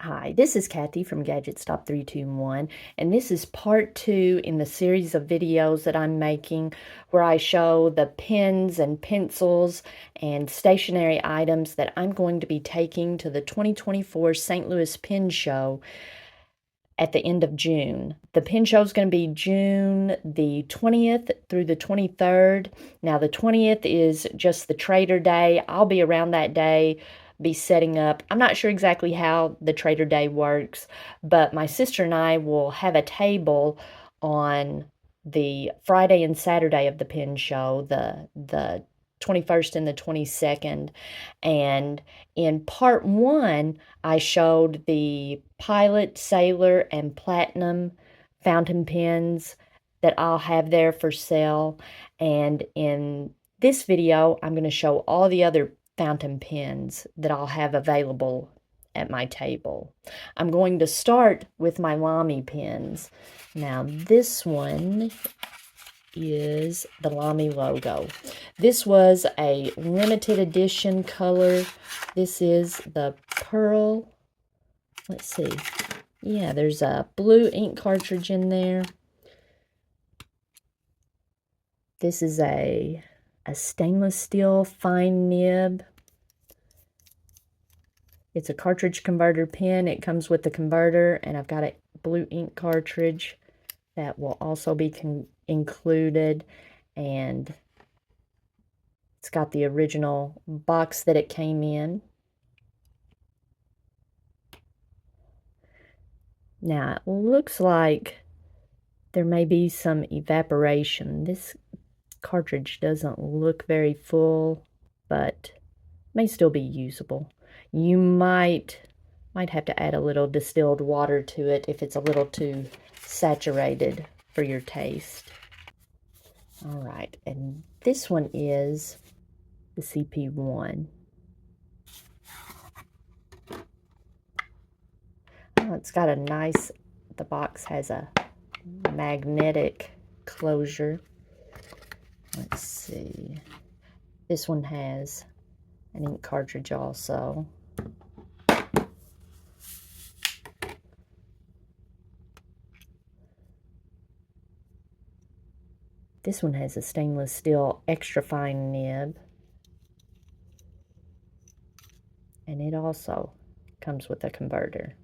Hi, this is Kathy from Gadget Stop 321, and this is part 2 in the series of videos that I'm making where I show the pens and pencils and stationery items that I'm going to be taking to the 2024 St. Louis Pen Show at the end of June. The pen show is going to be June the 20th through the 23rd. Now, the 20th is just the Trader Day. I'll be around that day, be setting up. I'm not sure exactly how the Trader Day works, but my sister and I will have a table on the Friday and Saturday of the pen show, the 21st and the 22nd. And in part 1, I showed the Pilot, Sailor, and Platinum fountain pens that I'll have there for sale. And in this video, I'm going to show all the other fountain pens that I'll have available at my table. I'm going to start with my Lamy pens. Now, this one is the Lamy logo. This was a limited edition color. This is the pearl. Let's see. Yeah, there's a blue ink cartridge in there. This is a stainless steel fine nib. It's a cartridge converter pen. It comes with the converter, and I've got a blue ink cartridge that will also be included, and it's got the original box that it came in. Now, it looks like there may be some evaporation. This cartridge doesn't look very full, but may still be usable. You might have to add a little distilled water to it if it's a little too saturated for your taste. All right, and this one is the CP1. Oh, it's got a nice, the box has a magnetic closure. Let's see. This one has an ink cartridge also. This one has a stainless steel extra fine nib. And it also comes with a converter.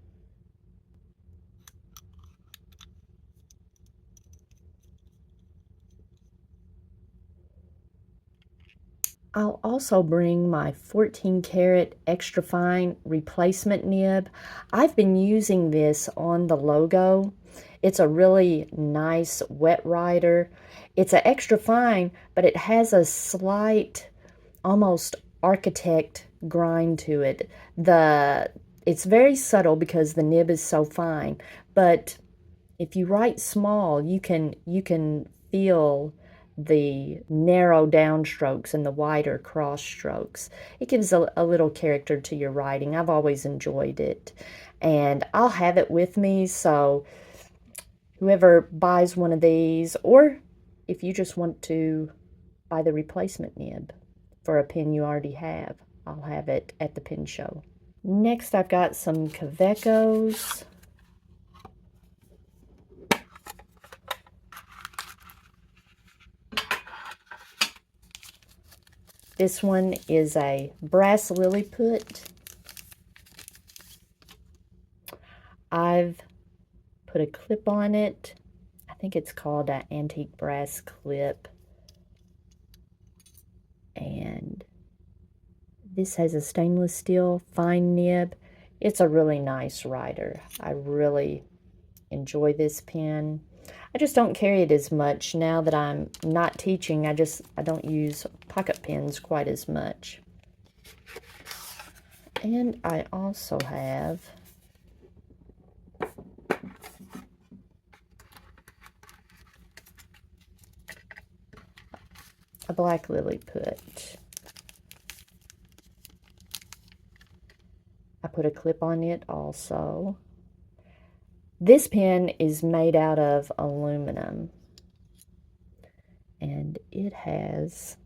I'll also bring my 14 karat extra fine replacement nib. I've been using this on the logo. It's a really nice wet writer. It's an extra fine, but it has a slight, almost architect grind to it. It's very subtle because the nib is so fine, but if you write small, you can feel the narrow downstrokes and the wider cross strokes. It gives a little character to your writing. I've always enjoyed it, and I'll have it with me, so whoever buys one of these, or if you just want to buy the replacement nib for a pen you already have, I'll have it at the pen show. Next, I've got some Kawecos. This one is a Brass Liliput. I've put a clip on it. I think it's called an antique brass clip. And this has a stainless steel fine nib. It's a really nice writer. I really enjoy this pen. I just don't carry it as much now that I'm not teaching. I don't use pocket pens quite as much. And I also have a Black Liliput. I put a clip on it also. This pen is made out of aluminum, and it has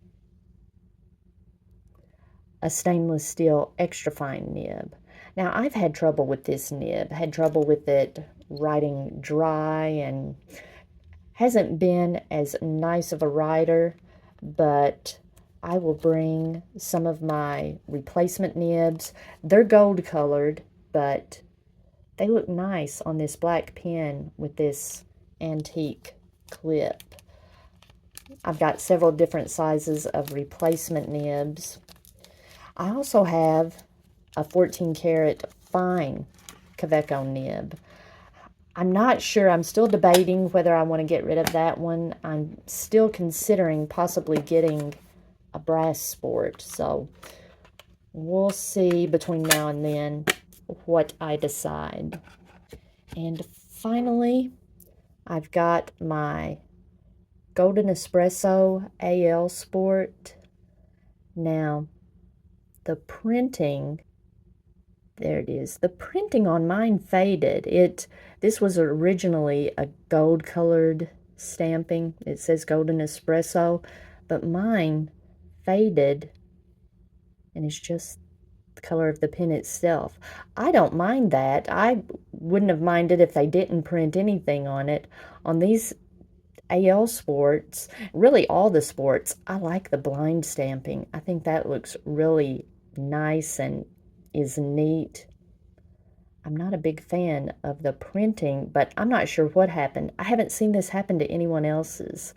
a stainless steel extra fine nib. Now, I've had trouble with this nib, had trouble with it writing dry, and hasn't been as nice of a writer, but I will bring some of my replacement nibs. They're gold colored, but they look nice on this black pen with this antique clip. I've got several different sizes of replacement nibs. I also have a 14 karat fine Kaweco nib. I'm not sure. I'm still debating whether I want to get rid of that one. I'm still considering possibly getting a brass sport. So we'll see between now and then what I decide. And finally, I've got my Golden Espresso AL Sport. Now, the printing, there it is. The printing on mine faded. This was originally a gold colored stamping. It says Golden Espresso, but mine faded, and it's just the color of the pen itself. I don't mind that. I wouldn't have minded if they didn't print anything on it. On these AL sports, really all the sports, I like the blind stamping. I think that looks really nice and is neat. I'm not a big fan of the printing, but I'm not sure what happened. I haven't seen this happen to anyone else's,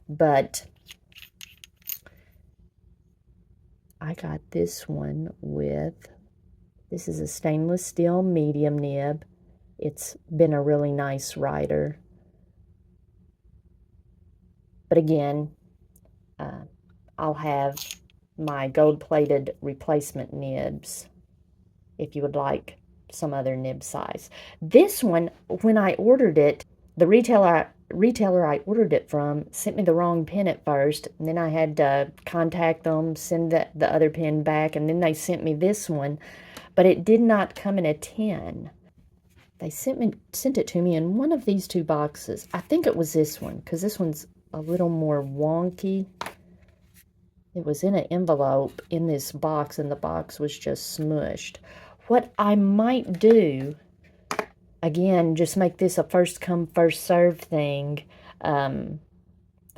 but I got this one with, this is a stainless steel medium nib. It's been a really nice writer. But again, I'll have my gold-plated replacement nibs if you would like some other nib size. This one, when I ordered it, the retailer I ordered it from sent me the wrong pen at first, and then I had to contact them, send the other pen back, and then they sent me this one, but it did not come in a tin. They sent it to me in one of these two boxes. I think it was this one, because this one's a little more wonky. It was in an envelope in this box, and the box was just smushed. What I might do, again, just make this a first come, first serve thing. The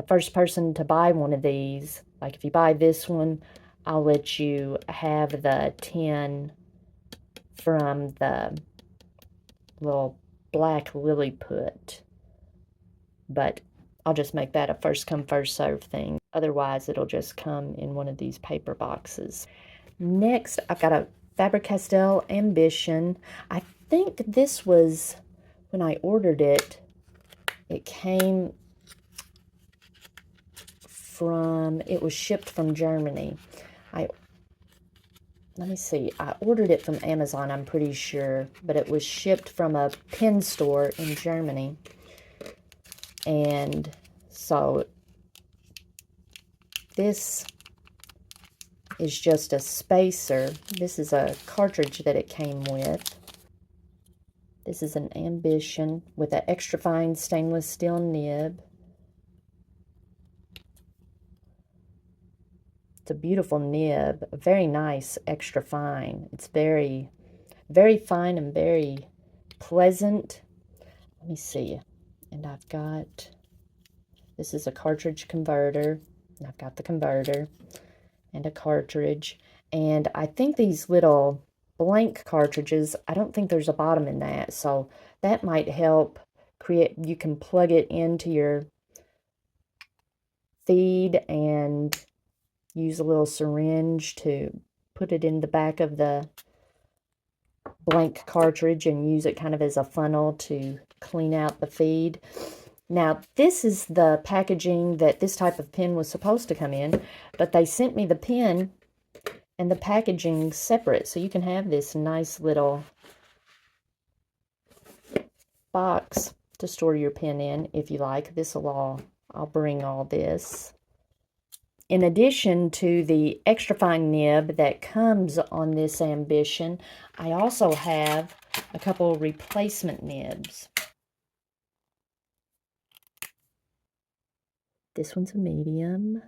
first person to buy one of these, like if you buy this one, I'll let you have the tin from the little Black Liliput. But I'll just make that a first come, first serve thing. Otherwise, it'll just come in one of these paper boxes. Next, I've got a Faber-Castell Ambition. I think this was, when I ordered it, it came from, it was shipped from Germany. Let me see, I ordered it from Amazon, I'm pretty sure, but it was shipped from a pen store in Germany. And so this is just a spacer. This is a cartridge that it came with. This is an Ambition with an extra fine stainless steel nib. It's a beautiful nib, a very nice extra fine. It's very, very fine and very pleasant. Let me see. And I've got, this is a cartridge converter. And I've got the converter and a cartridge. And I think these little blank cartridges, I don't think there's a bottom in that. So that might help create, you can plug it into your feed and use a little syringe to put it in the back of the blank cartridge and use it kind of as a funnel to clean out the feed. Now, this is the packaging that this type of pen was supposed to come in, but they sent me the pen and the packaging separate, so you can have this nice little box to store your pen in if you like. I'll bring all this. In addition to the extra fine nib that comes on this Ambition, I also have a couple replacement nibs. This one's a medium.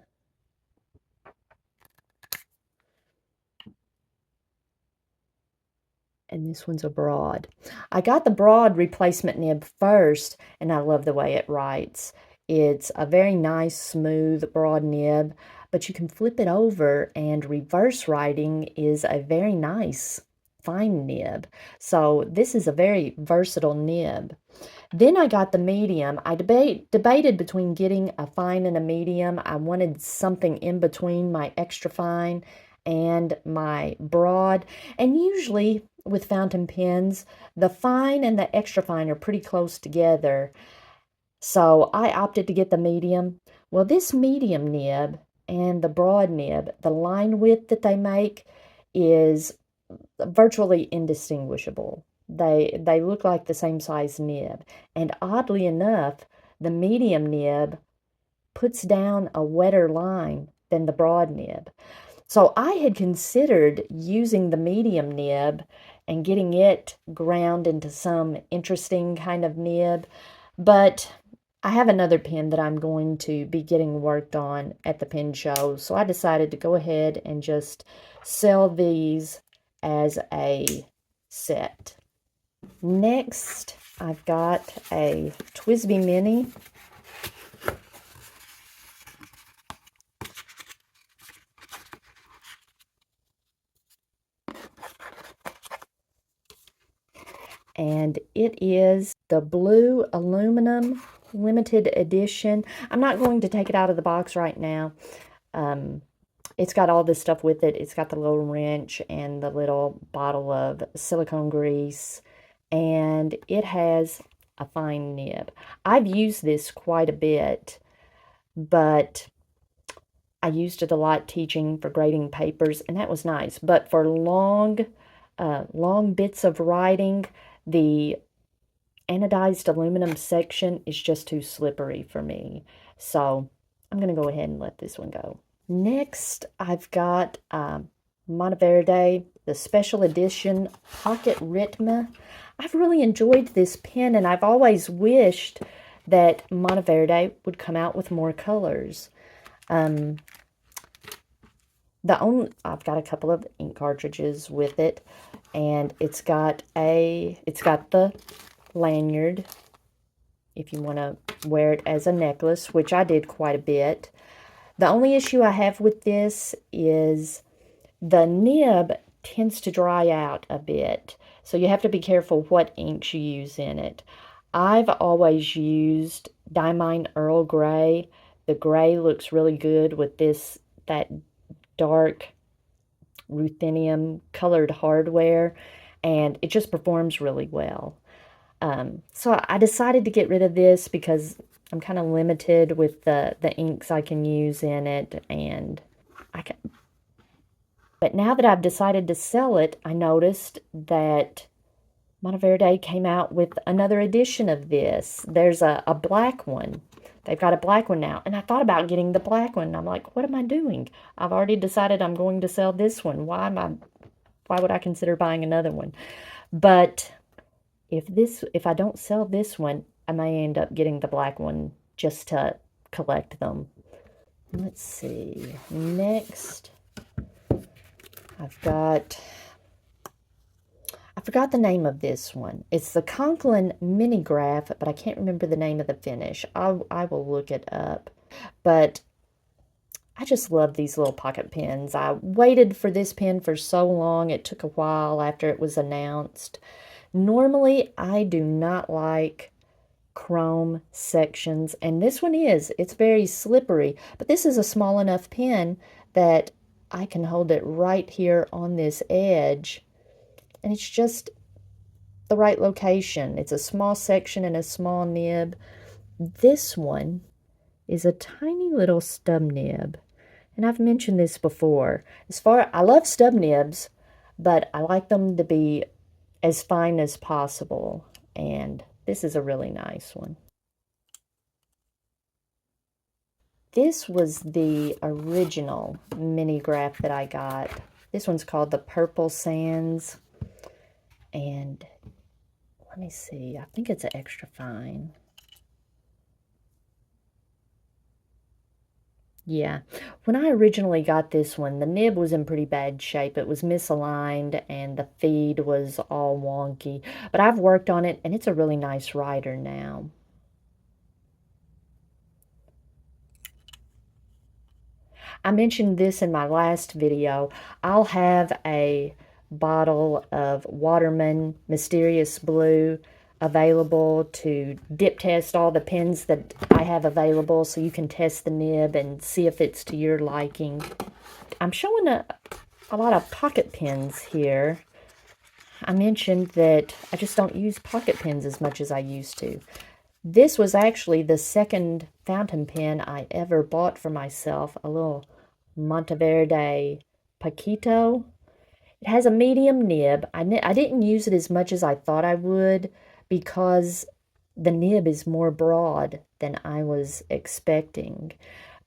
and this one's a broad. I got the broad replacement nib first, and I love the way it writes. It's a very nice, smooth, broad nib, but you can flip it over, and reverse writing is a very nice, fine nib. So this is a very versatile nib. Then I got the medium. I debated between getting a fine and a medium. I wanted something in between my extra fine and my broad. And usually with fountain pens, the fine and the extra fine are pretty close together. So I opted to get the medium. Well, this medium nib and the broad nib, the line width that they make is virtually indistinguishable. They look like the same size nib. And oddly enough, the medium nib puts down a wetter line than the broad nib. So I had considered using the medium nib and getting it ground into some interesting kind of nib, but I have another pen that I'm going to be getting worked on at the pen show, so I decided to go ahead and just sell these as a set. Next, I've got a TWSBI Mini. And it is the blue aluminum limited edition. I'm not going to take it out of the box right now. It's got all this stuff with it. It's got the little wrench and the little bottle of silicone grease, and it has a fine nib. I've used this quite a bit, but I used it a lot teaching for grading papers, and that was nice. But for long bits of writing, the anodized aluminum section is just too slippery for me. So I'm going to go ahead and let this one go. Next, I've got Monteverde, the special edition Pocket Ritma. I've really enjoyed this pen, and I've always wished that Monteverde would come out with more colors. I've got a couple of ink cartridges with it, and it's got the lanyard if you want to wear it as a necklace, which I did quite a bit. The only issue I have with this is the nib tends to dry out a bit, so you have to be careful what inks you use in it. I've always used Diamine Earl Grey. The gray looks really good with that dark ruthenium colored hardware, and it just performs really well. So I decided to get rid of this because I'm kind of limited with the inks I can use in it, and but now that I've decided to sell it, I noticed that Monteverde came out with another edition of this. There's a black one. They've got a black one now, and I thought about getting the black one. I'm like, what am I doing? I've already decided I'm going to sell this one. Why would I consider buying another one? But if I don't sell this one, I may end up getting the black one just to collect them. Let's see. Next, I forgot the name of this one. It's the Conklin Minigraph, but I can't remember the name of the finish. I will look it up. But I just love these little pocket pens. I waited for this pen for so long. It took a while after it was announced. Normally, I do not like chrome sections, and this one it's very slippery, but this is a small enough pen that I can hold it right here on this edge, and it's just the right location. It's a small section and a small nib. This one is a tiny little stub nib, and I've mentioned this before. I love stub nibs, but I like them to be as fine as possible, and this is a really nice one. This was the original Minigraph that I got. This one's called the Purple Sands, and let me see, I think it's an extra fine. Yeah. When I originally got this one, the nib was in pretty bad shape. It was misaligned and the feed was all wonky. But I've worked on it and it's a really nice writer now. I mentioned this in my last video. I'll have a bottle of Waterman Mysterious Blue available to dip test all the pens that I have available so you can test the nib and see if it's to your liking. I'm showing a lot of pocket pens here. I mentioned that I just don't use pocket pens as much as I used to. This was actually the second fountain pen I ever bought for myself, a little Monteverde Poquito. It has a medium nib. I didn't use it as much as I thought I would because the nib is more broad than I was expecting.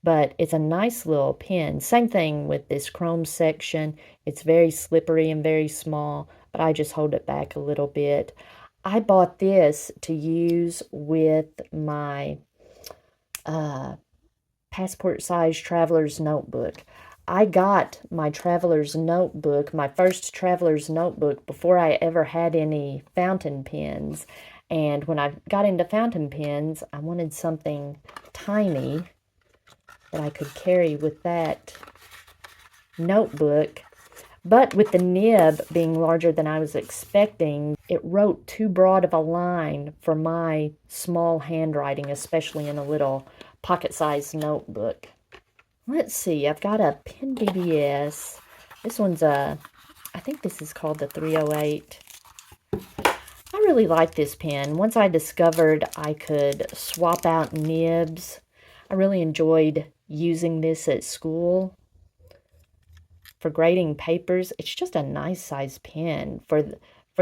But it's a nice little pen. Same thing with this chrome section. It's very slippery and very small, but I just hold it back a little bit. I bought this to use with my passport size traveler's notebook. I got my traveler's notebook, my first traveler's notebook, before I ever had any fountain pens. And when I got into fountain pens, I wanted something tiny that I could carry with that notebook. But with the nib being larger than I was expecting, it wrote too broad of a line for my small handwriting, especially in a little pocket-sized notebook. Let's see, I've got a Penbbs. This one's I think this is called the 308. I really like this pen. Once I discovered I could swap out nibs, I really enjoyed using this at school for grading papers. It's just a nice size pen. For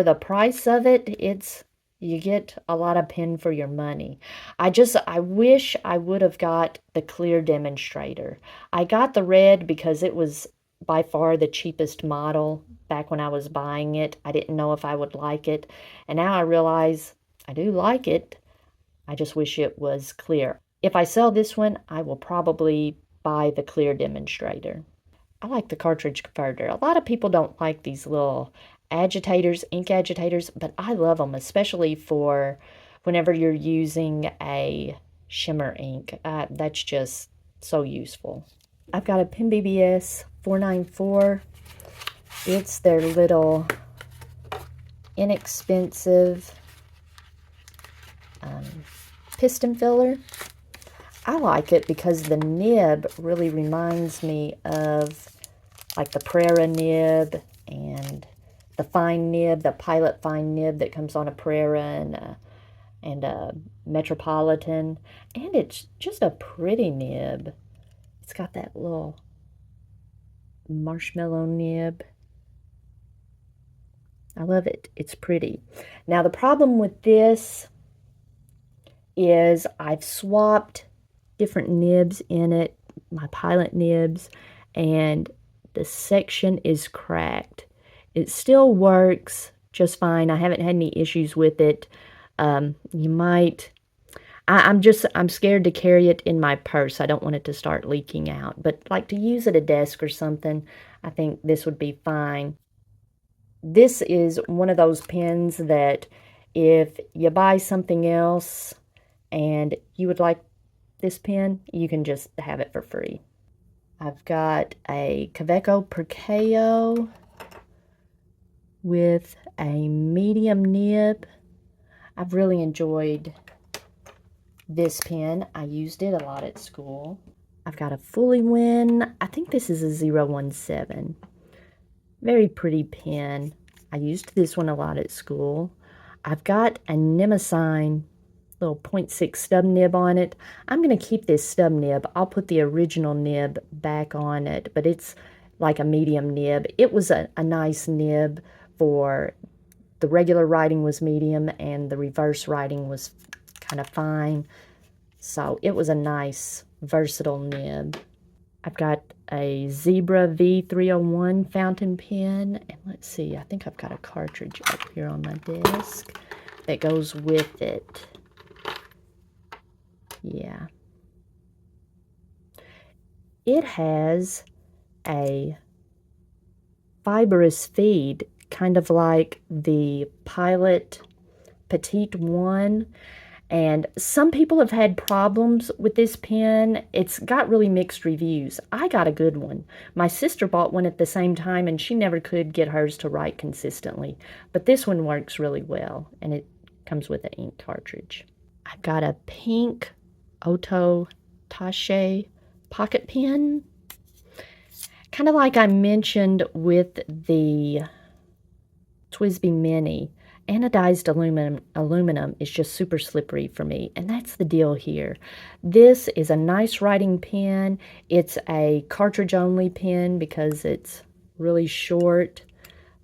the price of it, you get a lot of pen for your money. I wish I would have got the clear demonstrator. I got the red because it was by far the cheapest model back when I was buying it. I didn't know if I would like it. And now I realize I do like it. I just wish it was clear. If I sell this one, I will probably buy the clear demonstrator. I like the cartridge converter. A lot of people don't like these little agitators, ink agitators, but I love them, especially for whenever you're using a shimmer ink. That's just so useful. I've got a Penbbs 494. It's their little inexpensive piston filler. I like it because the nib really reminds me of like the Prera nib and the fine nib, the Pilot fine nib that comes on a Prera and a Metropolitan. And it's just a pretty nib. It's got that little marshmallow nib. I love it. It's pretty. Now the problem with this is I've swapped different nibs in it, my Pilot nibs, and the section is cracked. It still works just fine. I haven't had any issues with it. I'm scared to carry it in my purse. I don't want it to start leaking out. But like to use at a desk or something, I think this would be fine. This is one of those pens that if you buy something else and you would like this pen, you can just have it for free. I've got a Kaweco Perkeo with a medium nib. I've really enjoyed this pen. I used it a lot at school. I've got a Fuliwen. I think this is a 017. Very pretty pen. I used this one a lot at school. I've got a Nemesign little 0.6 stub nib on it. I'm going to keep this stub nib. I'll put the original nib back on it, but it's like a medium nib. It was a nice nib for the regular writing was medium and the reverse writing was kind of fine. So it was a nice, versatile nib. I've got a Zebra V301 fountain pen. And let's see, I think I've got a cartridge up here on my desk that goes with it. Yeah. it has a fibrous feed, kind of like the Pilot Petite one. And some people have had problems with this pen. It's got really mixed reviews. I got a good one. My sister bought one at the same time, and she never could get hers to write consistently. But this one works really well, and it comes with an ink cartridge. I've got a pink Ohto Tasche pocket pen. Kind of like I mentioned with the TWSBI Mini. Anodized aluminum is just super slippery for me, and that's the deal here. This is a nice writing pen. It's a cartridge-only pen because it's really short,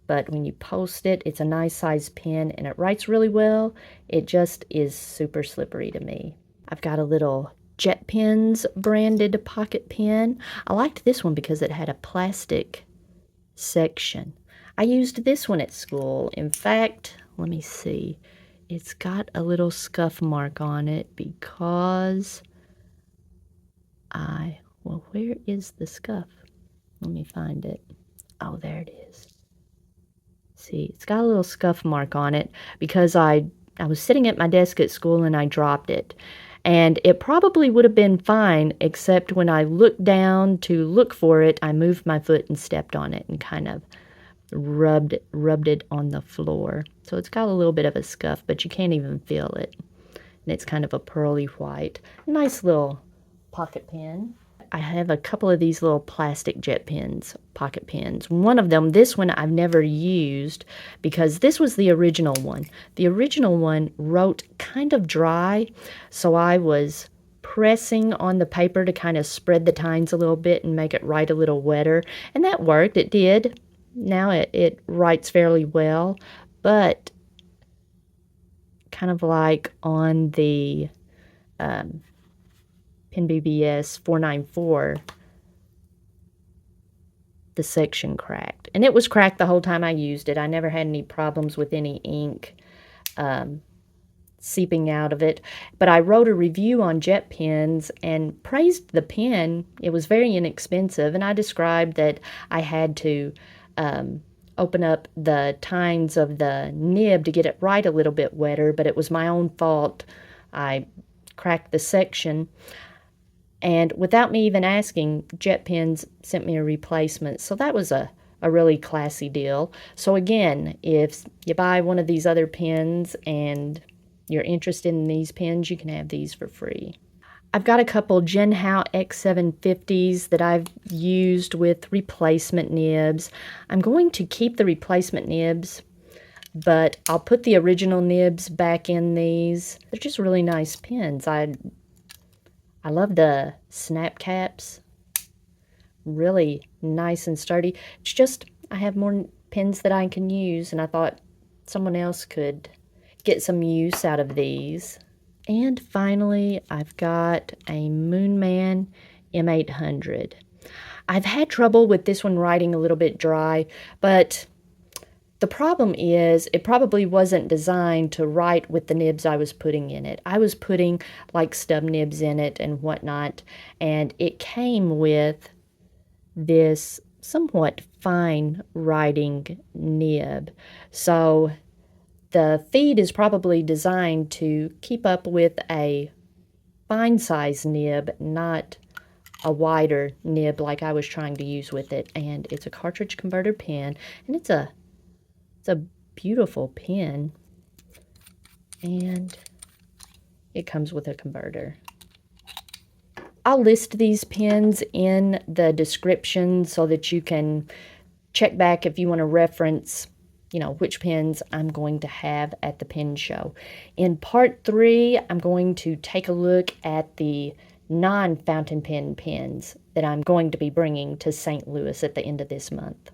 but when you post it, it's a nice size pen, and it writes really well. It just is super slippery to me. I've got a little Jet Pens branded pocket pen. I liked this one because it had a plastic section. I used this one at school. In fact, let me see. It's got a little scuff mark on it because well, where is the scuff? Let me find it. Oh, there it is. See, it's got a little scuff mark on it because I was sitting at my desk at school and I dropped it. And it probably would have been fine, except when I looked down to look for it, I moved my foot and stepped on it and kind of rubbed it on the floor. So it's got a little bit of a scuff, but you can't even feel it. And it's kind of a pearly white. Nice little pocket pen. I have a couple of these little plastic jet pens, pocket pens. One of them, this one I've never used because this was the original one. The original one wrote kind of dry, so I was pressing on the paper to kind of spread the tines a little bit and make it write a little wetter. And that worked. It did. Now it writes fairly well, but kind of like on the Penbbs 494, the section cracked. And it was cracked the whole time I used it. I never had any problems with any ink seeping out of it. But I wrote a review on jet pens and praised the pen. It was very inexpensive, and I described that I had to open up the tines of the nib to get it right a little bit wetter, but it was my own fault. I cracked the section. And without me even asking, Jet Pens sent me a replacement. So that was a really classy deal. So again, if you buy one of these other pens and you're interested in these pens, you can have these for free. I've got a couple Jinhao X750s that I've used with replacement nibs. I'm going to keep the replacement nibs, but I'll put the original nibs back in these. They're just really nice pens. I love the snap caps. Really nice and sturdy. It's just I have more pens that I can use, and I thought someone else could get some use out of these. And finally, I've got a Moonman M800. I've had trouble with this one writing a little bit dry, but the problem is it probably wasn't designed to write with the nibs I was putting in it. I was putting like stub nibs in it and whatnot, and it came with this somewhat fine writing nib. So the feed is probably designed to keep up with a fine size nib, not a wider nib like I was trying to use with it. And it's a cartridge converter pen, and it's a beautiful pen, and it comes with a converter. I'll list these pens in the description so that you can check back if you want to reference, you know, which pens I'm going to have at the pen show. In part 3, I'm going to take a look at the non-fountain pen pens that I'm going to be bringing to St. Louis at the end of this month.